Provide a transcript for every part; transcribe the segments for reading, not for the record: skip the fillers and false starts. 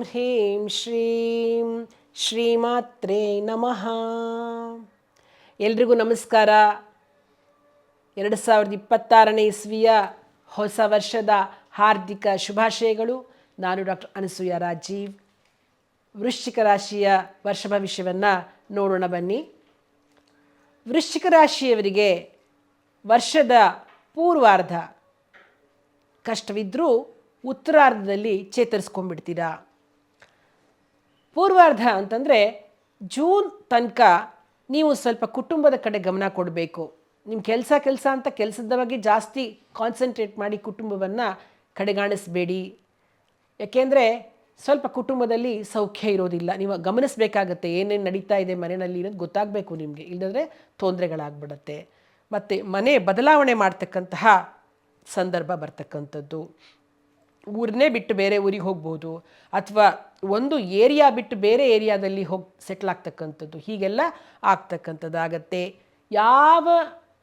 ಹ್ರೀಂ ಶ್ರೀಂ ಶ್ರೀಮಾತ್ರೇ ನಮಃ. ಎಲ್ರಿಗೂ ನಮಸ್ಕಾರ. 2026ನೇ ಇಸ್ವಿಯ ಹೊಸ ವರ್ಷದ ಹಾರ್ದಿಕ ಶುಭಾಶಯಗಳು. ನಾನು ಡಾಕ್ಟರ್ ಅನಸೂಯ ರಾಜೀವ್. ವೃಶ್ಚಿಕ ರಾಶಿಯ ವರ್ಷ ಭವಿಷ್ಯವನ್ನು ನೋಡೋಣ ಬನ್ನಿ. ವೃಶ್ಚಿಕ ರಾಶಿಯವರಿಗೆ ವರ್ಷದ ಪೂರ್ವಾರ್ಧ ಕಷ್ಟವಿದ್ದರೂ ಉತ್ತರಾರ್ಧದಲ್ಲಿ ಚೇತರಿಸ್ಕೊಂಡ್ಬಿಡ್ತೀರಾ. ಪೂರ್ವಾರ್ಧ ಅಂತಂದರೆ ಜೂನ್ ತನಕ ನೀವು ಸ್ವಲ್ಪ ಕುಟುಂಬದ ಕಡೆ ಗಮನ ಕೊಡಬೇಕು. ನಿಮ್ಮ ಕೆಲಸ ಅಂತ ಕೆಲಸದ ಬಗ್ಗೆ ಜಾಸ್ತಿ ಕಾನ್ಸಂಟ್ರೇಟ್ ಮಾಡಿ ಕುಟುಂಬವನ್ನು ಕಡೆಗಾಣಿಸಬೇಡಿ. ಯಾಕೆಂದರೆ ಸ್ವಲ್ಪ ಕುಟುಂಬದಲ್ಲಿ ಸೌಖ್ಯ ಇರೋದಿಲ್ಲ. ನೀವು ಗಮನಿಸಬೇಕಾಗತ್ತೆ ಏನೇನು ನಡೀತಾ ಇದೆ ಮನೆಯಲ್ಲಿ ಅನ್ನೋದು ಗೊತ್ತಾಗಬೇಕು ನಿಮಗೆ. ಇಲ್ಲದ್ರೆ ತೊಂದರೆಗಳಾಗ್ಬಿಡತ್ತೆ. ಮತ್ತು ಮನೆ ಬದಲಾವಣೆ ಮಾಡ್ತಕ್ಕಂತಹ ಸಂದರ್ಭ ಬರ್ತಕ್ಕಂಥದ್ದು. ಊರನ್ನೇ ಬಿಟ್ಟು ಬೇರೆ ಊರಿಗೆ ಹೋಗ್ಬೋದು, ಅಥವಾ ಒಂದು ಏರಿಯಾ ಬಿಟ್ಟು ಬೇರೆ ಏರಿಯಾದಲ್ಲಿ ಹೋಗಿ ಸೆಟ್ಲ್ ಆಗ್ತಕ್ಕಂಥದ್ದು, ಹೀಗೆಲ್ಲ ಆಗ್ತಕ್ಕಂಥದ್ದಾಗತ್ತೆ. ಯಾವ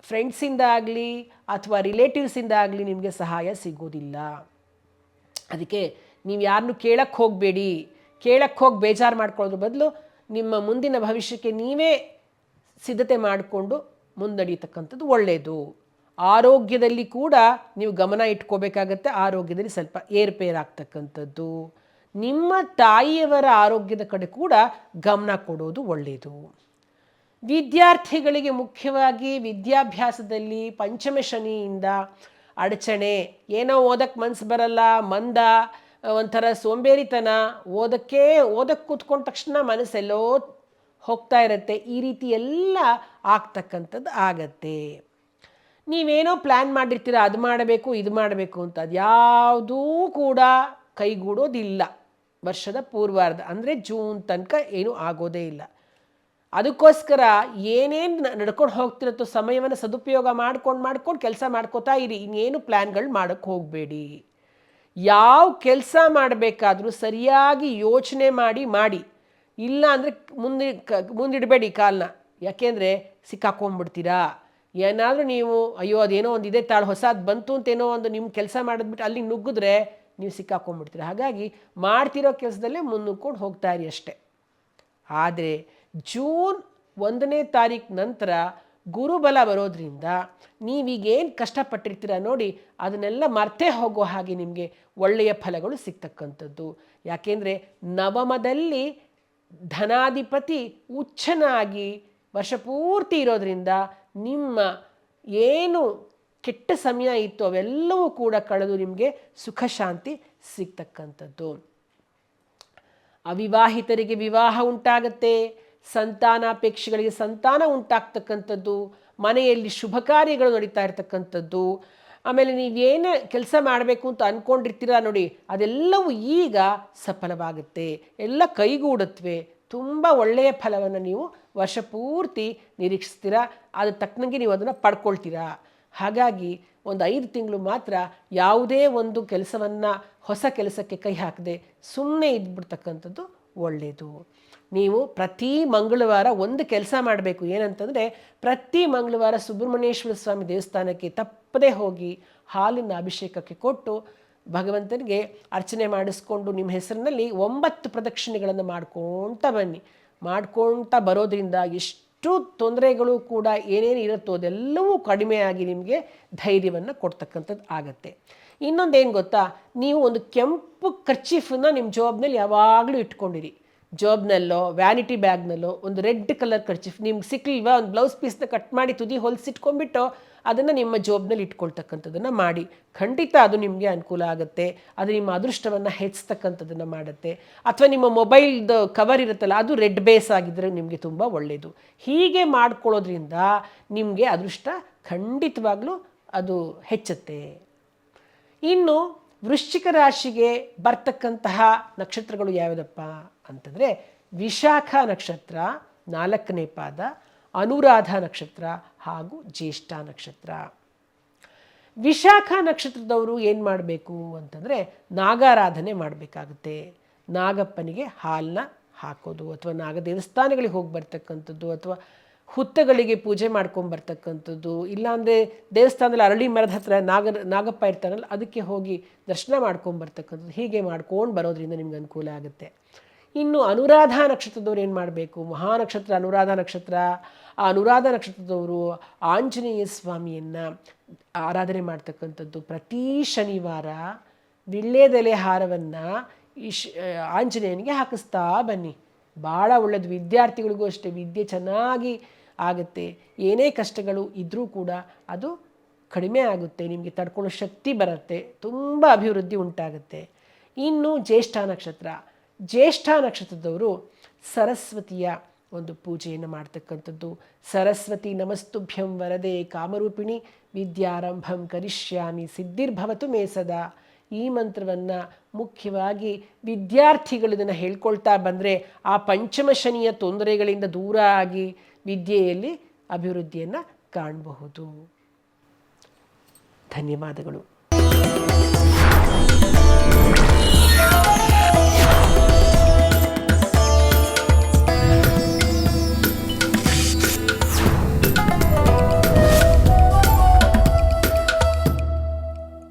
ಫ್ರೆಂಡ್ಸಿಂದ ಆಗಲಿ ಅಥವಾ ರಿಲೇಟಿವ್ಸಿಂದ ಆಗಲಿ ನಿಮಗೆ ಸಹಾಯ ಸಿಗೋದಿಲ್ಲ. ಅದಕ್ಕೆ ನೀವು ಯಾರನ್ನೂ ಕೇಳಕ್ಕೆ ಹೋಗಬೇಡಿ. ಕೇಳಕ್ಕೆ ಹೋಗಿ ಬೇಜಾರು ಮಾಡ್ಕೊಳ್ಳೋದ್ರ ಬದಲು ನಿಮ್ಮ ಮುಂದಿನ ಭವಿಷ್ಯಕ್ಕೆ ನೀವೇ ಸಿದ್ಧತೆ ಮಾಡಿಕೊಂಡು ಮುನ್ನಡೆಯತಕ್ಕಂಥದ್ದು ಒಳ್ಳೆಯದು. ಆರೋಗ್ಯದಲ್ಲಿ ಕೂಡ ನೀವು ಗಮನ ಇಟ್ಕೋಬೇಕಾಗತ್ತೆ. ಆರೋಗ್ಯದಲ್ಲಿ ಸ್ವಲ್ಪ ಏರುಪೇರಾಗ್ತಕ್ಕಂಥದ್ದು. ನಿಮ್ಮ ತಾಯಿಯವರ ಆರೋಗ್ಯದ ಕಡೆ ಕೂಡ ಗಮನ ಕೊಡೋದು ಒಳ್ಳೆಯದು. ವಿದ್ಯಾರ್ಥಿಗಳಿಗೆ ಮುಖ್ಯವಾಗಿ ವಿದ್ಯಾಭ್ಯಾಸದಲ್ಲಿ ಪಂಚಮ ಶನಿಯಿಂದ ಅಡಚಣೆ, ಏನೋ ಓದಕ್ಕೆ ಮನಸ್ಸು ಬರಲ್ಲ, ಮಂದ, ಒಂಥರ ಸೋಂಬೇರಿತನ, ಓದಕ್ಕೆ ಕೂತ್ಕೊಂಡ ತಕ್ಷಣ ಮನಸ್ಸೆಲ್ಲೋ ಹೋಗ್ತಾ ಇರುತ್ತೆ. ಈ ರೀತಿ ಎಲ್ಲ ಆಗ್ತಕ್ಕಂಥದ್ದು ಆಗತ್ತೆ. ನೀವೇನೋ ಪ್ಲ್ಯಾನ್ ಮಾಡಿರ್ತೀರ, ಅದು ಮಾಡಬೇಕು ಇದು ಮಾಡಬೇಕು ಅಂತ, ಅದು ಯಾವುದೂ ಕೂಡ ಕೈಗೂಡೋದಿಲ್ಲ. ವರ್ಷದ ಪೂರ್ವಾರ್ಧ ಅಂದರೆ ಜೂನ್ ತನಕ ಏನೂ ಆಗೋದೇ ಇಲ್ಲ. ಅದಕ್ಕೋಸ್ಕರ ಏನೇನು ನಡ್ಕೊಂಡು ಹೋಗ್ತಿರತ್ತೋ ಸಮಯವನ್ನು ಸದುಪಯೋಗ ಮಾಡ್ಕೊಂಡು ಕೆಲಸ ಮಾಡ್ಕೋತಾ ಇರಿ. ಇನ್ನೇನು ಪ್ಲ್ಯಾನ್ಗಳು ಮಾಡೋಕ್ಕೆ ಹೋಗಬೇಡಿ. ಯಾವ ಕೆಲಸ ಮಾಡಬೇಕಾದ್ರೂ ಸರಿಯಾಗಿ ಯೋಚನೆ ಮಾಡಿ. ಇಲ್ಲ ಅಂದರೆ ಮುಂದಿಡಬೇಡಿ ಕಾಲನ್ನ. ಯಾಕೆಂದರೆ ಸಿಕ್ಕಾಕೊಂಡ್ಬಿಡ್ತೀರಾ. ಏನಾದರೂ ನೀವು ಅಯ್ಯೋ ಅದೇನೋ ಒಂದು ಇದೆ ತಾಳು ಹೊಸದು ಬಂತು ಅಂತೇನೋ ಒಂದು ನಿಮ್ಮ ಕೆಲಸ ಮಾಡಿದ್ಬಿಟ್ಟು ಅಲ್ಲಿ ನುಗ್ಗಿದ್ರೆ ನೀವು ಸಿಕ್ಕಾಕೊಂಡ್ಬಿಡ್ತೀರ. ಹಾಗಾಗಿ ಮಾಡ್ತಿರೋ ಕೆಲಸದಲ್ಲೇ ಮುನ್ನುಗ್ಕೊಂಡು ಹೋಗ್ತಾ ಇರಿ ಅಷ್ಟೆ. ಆದರೆ ಜೂನ್ 1ನೇ ತಾರೀಕು ನಂತರ ಗುರುಬಲ ಬರೋದ್ರಿಂದ ನೀವೀಗೇನು ಕಷ್ಟಪಟ್ಟಿರ್ತೀರ ನೋಡಿ, ಅದನ್ನೆಲ್ಲ ಮರ್ತೇ ಹೋಗೋ ಹಾಗೆ ನಿಮಗೆ ಒಳ್ಳೆಯ ಫಲಗಳು ಸಿಗ್ತಕ್ಕಂಥದ್ದು. ಯಾಕೆಂದರೆ ನವಮದಲ್ಲಿ ಧನಾಧಿಪತಿ ಉಚ್ಚನಾಗಿ ವರ್ಷ ಪೂರ್ತಿ ಇರೋದ್ರಿಂದ ನಿಮ್ಮ ಏನು ಕೆಟ್ಟ ಸಮಯ ಇತ್ತು ಅವೆಲ್ಲವೂ ಕೂಡ ಕಳೆದು ನಿಮಗೆ ಸುಖ ಶಾಂತಿ ಸಿಗ್ತಕ್ಕಂಥದ್ದು. ಅವಿವಾಹಿತರಿಗೆ ವಿವಾಹ ಉಂಟಾಗತ್ತೆ. ಸಂತಾನಾಪೇಕ್ಷೆಗಳಿಗೆ ಸಂತಾನ ಉಂಟಾಗ್ತಕ್ಕಂಥದ್ದು. ಮನೆಯಲ್ಲಿ ಶುಭ ಕಾರ್ಯಗಳು ನಡೀತಾ ಇರ್ತಕ್ಕಂಥದ್ದು. ಆಮೇಲೆ ನೀವೇನು ಕೆಲಸ ಮಾಡಬೇಕು ಅಂತ ಅಂದ್ಕೊಂಡಿರ್ತೀರ ನೋಡಿ, ಅದೆಲ್ಲವೂ ಈಗ ಸಫಲವಾಗುತ್ತೆ, ಎಲ್ಲ ಕೈಗೂಡುತ್ತವೆ. ತುಂಬ ಒಳ್ಳೆಯ ಫಲವನ್ನು ನೀವು ವರ್ಷ ಪೂರ್ತಿ ನಿರೀಕ್ಷಿಸ್ತೀರ. ಅದು ತಕ್ಕನಂಗೆ ನೀವು ಅದನ್ನು ಪಡ್ಕೊಳ್ತೀರಾ. ಹಾಗಾಗಿ ಒಂದು 5 ತಿಂಗಳು ಮಾತ್ರ ಯಾವುದೇ ಒಂದು ಕೆಲಸವನ್ನು ಹೊಸ ಕೆಲಸಕ್ಕೆ ಕೈ ಹಾಕದೆ ಸುಮ್ಮನೆ ಇದ್ಬಿಡ್ತಕ್ಕಂಥದ್ದು ಒಳ್ಳೆಯದು. ನೀವು ಪ್ರತಿ ಮಂಗಳವಾರ ಒಂದು ಕೆಲಸ ಮಾಡಬೇಕು. ಏನಂತಂದರೆ ಪ್ರತಿ ಮಂಗಳವಾರ ಸುಬ್ರಹ್ಮಣ್ಯೇಶ್ವರ ಸ್ವಾಮಿ ದೇವಸ್ಥಾನಕ್ಕೆ ತಪ್ಪದೇ ಹೋಗಿ ಹಾಲಿನ ಅಭಿಷೇಕಕ್ಕೆ ಕೊಟ್ಟು ಭಗವಂತನಿಗೆ ಅರ್ಚನೆ ಮಾಡಿಸ್ಕೊಂಡು ನಿಮ್ಮ ಹೆಸರಿನಲ್ಲಿ 9 ಪ್ರದಕ್ಷಿಣೆಗಳನ್ನು ಮಾಡ್ಕೊಳ್ತಾ ಬರೋದ್ರಿಂದ ಎಷ್ಟು ತೊಂದರೆಗಳು ಕೂಡ ಏನೇನು ಇರುತ್ತೋ ಅದೆಲ್ಲವೂ ಕಡಿಮೆಯಾಗಿ ನಿಮಗೆ ಧೈರ್ಯವನ್ನು ಕೊಡ್ತಕ್ಕಂಥದ್ದು ಆಗತ್ತೆ. ಇನ್ನೊಂದೇನು ಗೊತ್ತಾ, ನೀವು ಒಂದು ಕೆಂಪು ಕರ್ಚೀಫನ್ನು ನಿಮ್ಮ ಜಾಬ್ನಲ್ಲಿ ಯಾವಾಗಲೂ ಇಟ್ಕೊಂಡಿರಿ. ಜಾಬ್ನಲ್ಲೋ ವ್ಯಾನಿಟಿ ಬ್ಯಾಗ್ನಲ್ಲೋ ಒಂದು ರೆಡ್ ಕಲರ್ ಕರ್ಚೀಫ್ ನಿಮ್ಗೆ ಸಿಕ್ಕಲಿಲ್ವಾ, ಒಂದು ಬ್ಲೌಸ್ ಪೀಸ್ನ ಕಟ್ ಮಾಡಿ ತುದಿ ಹೊಲಿಸಿಟ್ಕೊಂಡ್ಬಿಟ್ಟು ಅದನ್ನು ನಿಮ್ಮ ಜಾಬ್ನಲ್ಲಿ ಇಟ್ಕೊಳ್ತಕ್ಕಂಥದ್ದನ್ನು ಮಾಡಿ. ಖಂಡಿತ ಅದು ನಿಮಗೆ ಅನುಕೂಲ ಆಗುತ್ತೆ. ಅದು ನಿಮ್ಮ ಅದೃಷ್ಟವನ್ನು ಹೆಚ್ಚಿಸ್ತಕ್ಕಂಥದ್ದನ್ನು ಮಾಡುತ್ತೆ. ಅಥವಾ ನಿಮ್ಮ ಮೊಬೈಲ್ದು ಕವರ್ ಇರುತ್ತಲ್ಲ, ಅದು ರೆಡ್ ಬೇಸ್ ಆಗಿದ್ದರೆ ನಿಮಗೆ ತುಂಬ ಒಳ್ಳೆಯದು. ಹೀಗೆ ಮಾಡ್ಕೊಳ್ಳೋದ್ರಿಂದ ನಿಮಗೆ ಅದೃಷ್ಟ ಖಂಡಿತವಾಗ್ಲೂ ಅದು ಹೆಚ್ಚುತ್ತೆ. ಇನ್ನು ವೃಶ್ಚಿಕ ರಾಶಿಗೆ ಬರ್ತಕ್ಕಂತಹ ನಕ್ಷತ್ರಗಳು ಯಾವುದಪ್ಪ ಅಂತಂದರೆ ವಿಶಾಖ ನಕ್ಷತ್ರ 4ನೇ ಪಾದ, ಅನುರಾಧ ನಕ್ಷತ್ರ ಹಾಗೂ ಜ್ಯೇಷ್ಠ ನಕ್ಷತ್ರ. ವಿಶಾಖ ನಕ್ಷತ್ರದವರು ಏನು ಮಾಡಬೇಕು ಅಂತಂದರೆ ನಾಗಾರಾಧನೆ ಮಾಡಬೇಕಾಗುತ್ತೆ. ನಾಗಪ್ಪನಿಗೆ ಹಾಲನ್ನ ಹಾಕೋದು, ಅಥವಾ ನಾಗ ದೇವಸ್ಥಾನಗಳಿಗೆ ಹೋಗಿ ಬರ್ತಕ್ಕಂಥದ್ದು, ಅಥವಾ ಹುತ್ತಗಳಿಗೆ ಪೂಜೆ ಮಾಡ್ಕೊಂಬರ್ತಕ್ಕಂಥದ್ದು, ಇಲ್ಲಾಂದರೆ ದೇವಸ್ಥಾನದಲ್ಲಿ ಅರಳಿ ಮರದ ಹತ್ರ ನಾಗಪ್ಪ ಇರ್ತಾರಲ್ಲ ಅದಕ್ಕೆ ಹೋಗಿ ದರ್ಶನ ಮಾಡ್ಕೊಂಬರ್ತಕ್ಕಂಥದ್ದು, ಹೀಗೆ ಮಾಡ್ಕೊಂಡು ಬರೋದ್ರಿಂದ ನಿಮ್ಗೆ ಅನುಕೂಲ ಆಗುತ್ತೆ. ಇನ್ನು ಅನುರಾಧ ನಕ್ಷತ್ರದವ್ರು ಏನು ಮಾಡಬೇಕು? ಮಹಾನಕ್ಷತ್ರ ಅನುರಾಧ ನಕ್ಷತ್ರ. ಆ ಅನುರಾಧ ನಕ್ಷತ್ರದವರು ಆಂಜನೇಯ ಸ್ವಾಮಿಯನ್ನು ಆರಾಧನೆ ಮಾಡ್ತಕ್ಕಂಥದ್ದು. ಪ್ರತಿ ಶನಿವಾರ ವಿಳ್ಯೆದೆಲೆ ಹಾರವನ್ನು ಆಂಜನೇಯನಿಗೆ ಹಾಕಿಸ್ತಾ ಬನ್ನಿ. ಭಾಳ ಒಳ್ಳೆಯದು. ವಿದ್ಯಾರ್ಥಿಗಳಿಗೂ ಅಷ್ಟೇ ವಿದ್ಯೆ ಚೆನ್ನಾಗಿ ಆಗುತ್ತೆ. ಏನೇ ಕಷ್ಟಗಳು ಇದ್ದರೂ ಕೂಡ ಅದು ಕಡಿಮೆ ಆಗುತ್ತೆ, ನಿಮಗೆ ತಡ್ಕೊಳ್ಳೋ ಶಕ್ತಿ ಬರುತ್ತೆ, ತುಂಬ ಅಭಿವೃದ್ಧಿ ಉಂಟಾಗುತ್ತೆ. ಇನ್ನು ಜ್ಯೇಷ್ಠ ನಕ್ಷತ್ರ. ಜ್ಯೇಷ್ಠ ನಕ್ಷತ್ರದವರು ಸರಸ್ವತಿಯ ಒಂದು ಪೂಜೆಯನ್ನು ಮಾಡ್ತಕ್ಕಂಥದ್ದು. ಸರಸ್ವತಿ ನಮಸ್ತುಭ್ಯಂ ವರದೆ ಕಾಮರೂಪಿಣಿ ವಿದ್ಯಾರಂಭಂ ಕರಿಷ್ಯಾಮಿ ಸಿದ್ಧಿರ್ಭವತು ಮೇ ಸದಾ. ಈ ಮಂತ್ರವನ್ನು ಮುಖ್ಯವಾಗಿ ವಿದ್ಯಾರ್ಥಿಗಳು ಇದನ್ನು ಹೇಳ್ಕೊಳ್ತಾ ಬಂದರೆ ಆ ಪಂಚಮ ಶನಿಯ ತೊಂದರೆಗಳಿಂದ ದೂರ ಆಗಿ ವಿದ್ಯೆಯಲ್ಲಿ ಅಭಿವೃದ್ಧಿಯನ್ನು ಕಾಣಬಹುದು. ಧನ್ಯವಾದಗಳು.